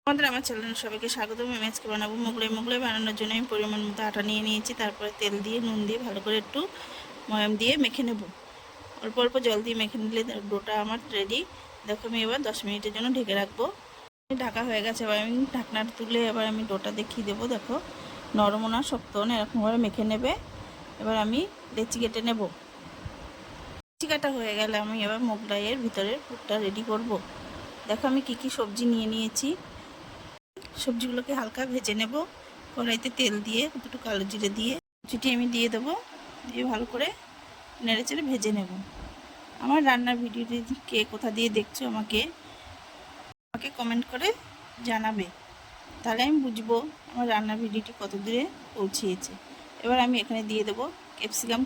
আমাদের আমার চ্যানেলে সবাইকে স্বাগত। আমি আজকে বানাবো মোগলাই বানানোর জন্য আমি পরিমাণ মতো আটা নিয়ে নিয়েছি। তারপরে তেল দিয়ে নুন দিয়ে ভালো করে একটু ময়াম দিয়ে মেখে নেব। অল্প অল্প জল দিয়ে মেখে নিলে ডোটা আমার রেডি। দেখো আমি এবার 10 মিনিটের জন্য ঢেকে রাখবো। ঢাকা হয়ে গেছে, এবার আমি ঢাকনাটা তুলে এবার আমি ডোটা দেখিয়ে দেবো। দেখো নরম না শক্ত না, এরকমভাবে মেখে নেবে। এবার আমি লেচি কেটে নেব। লেচি কাটা হয়ে গেলে আমি এবার মোগলাইয়ের ভিতরের পুরটা রেডি করব। দেখো আমি কি কি সবজি নিয়ে নিয়েছি। সবজিগুলোকে হালকা ভেজে নেব। কড়াইতে তেল দিয়ে একটু কালো জিরে দিয়ে কুচিটি আমি দিয়ে দেবো। দিয়ে ভালো করে নেড়ে চেড়ে ভেজে নেব। আমার রান্নার ভিডিওটি কে কোথা দিয়ে দেখছো আমাকে কমেন্ট করে জানাবে, তাহলে আমি বুঝবো আমার রান্নার ভিডিওটি কত দূরে পৌঁছিয়েছে। এবার আমি এখানে দিয়ে দেবো ক্যাপসিকাম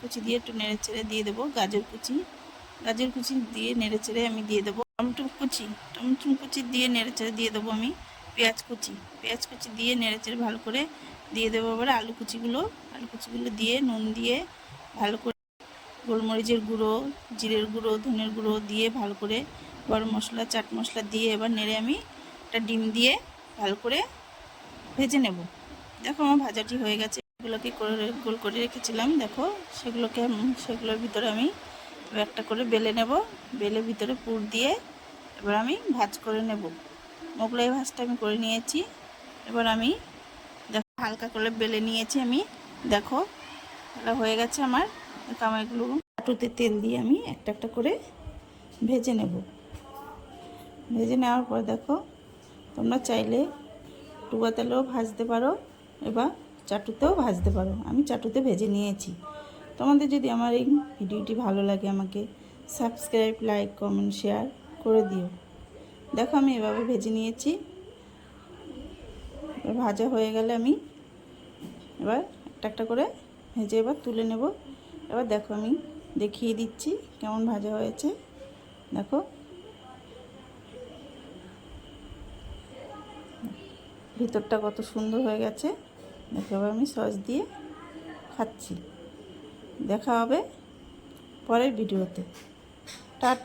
কুচি দিয়ে একটু নেড়ে চেড়ে দিয়ে দেবো গাজর কুচি দিয়ে নেড়ে চেড়ে আমি দিয়ে দেবো টমেটো কুচি দিয়ে নেড়ে চেড়ে দিয়ে দেবো আমি পেঁয়াজ কুচি দিয়ে নেড়ে চেড়ে ভালো করে দিয়ে দেবো। আবার আলু কুচিগুলো দিয়ে নুন দিয়ে ভালো করে গোলমরিচের গুঁড়ো, জিরের গুঁড়ো, ধনের গুঁড়ো দিয়ে ভালো করে গরম মশলা, চাট মশলা দিয়ে এবার নেড়ে আমি একটা ডিম দিয়ে ভালো করে ভেজে নেব। দেখো আমার ভাজাটি হয়ে গেছে। এগুলোকে গোল করে রেখেছিলাম, দেখো সেগুলোর ভিতরে আমি একটা করে বেলে নেব। বেলে ভিতরে পুর দিয়ে এবার আমি ভাজ করে নেব। মোগলাই ভাজটা আমি করে নিয়েছি। এবার আমি দেখো হালকা করে বেলে নিয়েছি আমি। দেখো এটা হয়ে গেছে আমার। দেখো আমার এগুলো চাটুতে তেল দিয়ে আমি একটা একটা করে ভেজে নেব। ভেজে নেওয়ার পর দেখো তোমরা চাইলে ডুবা তেলেও ভাজতে পারো, এবার চাটুতেও ভাজতে পারো। আমি চাটুতে ভেজে নিয়েছি। তোমাদের যদি আমার এই ভিডিওটি ভালো লাগে আমাকে সাবস্ক্রাইব, লাইক, কমেন্ট, শেয়ার করে দিও। দেখো আমি এভাবে ভেজে নিয়েছি। এবার ভাজা হয়ে গেলে আমি এবার একটা একটা করে ভেজে এবার তুলে নেব। এবার দেখো আমি দেখিয়ে দিচ্ছি কেমন ভাজা হয়েছে। দেখো ভিতরটা কত সুন্দর হয়ে গেছে। দেখো এবার আমি সস দিয়ে খাচ্ছি। দেখা হবে পরের ভিডিওতে। টাটা।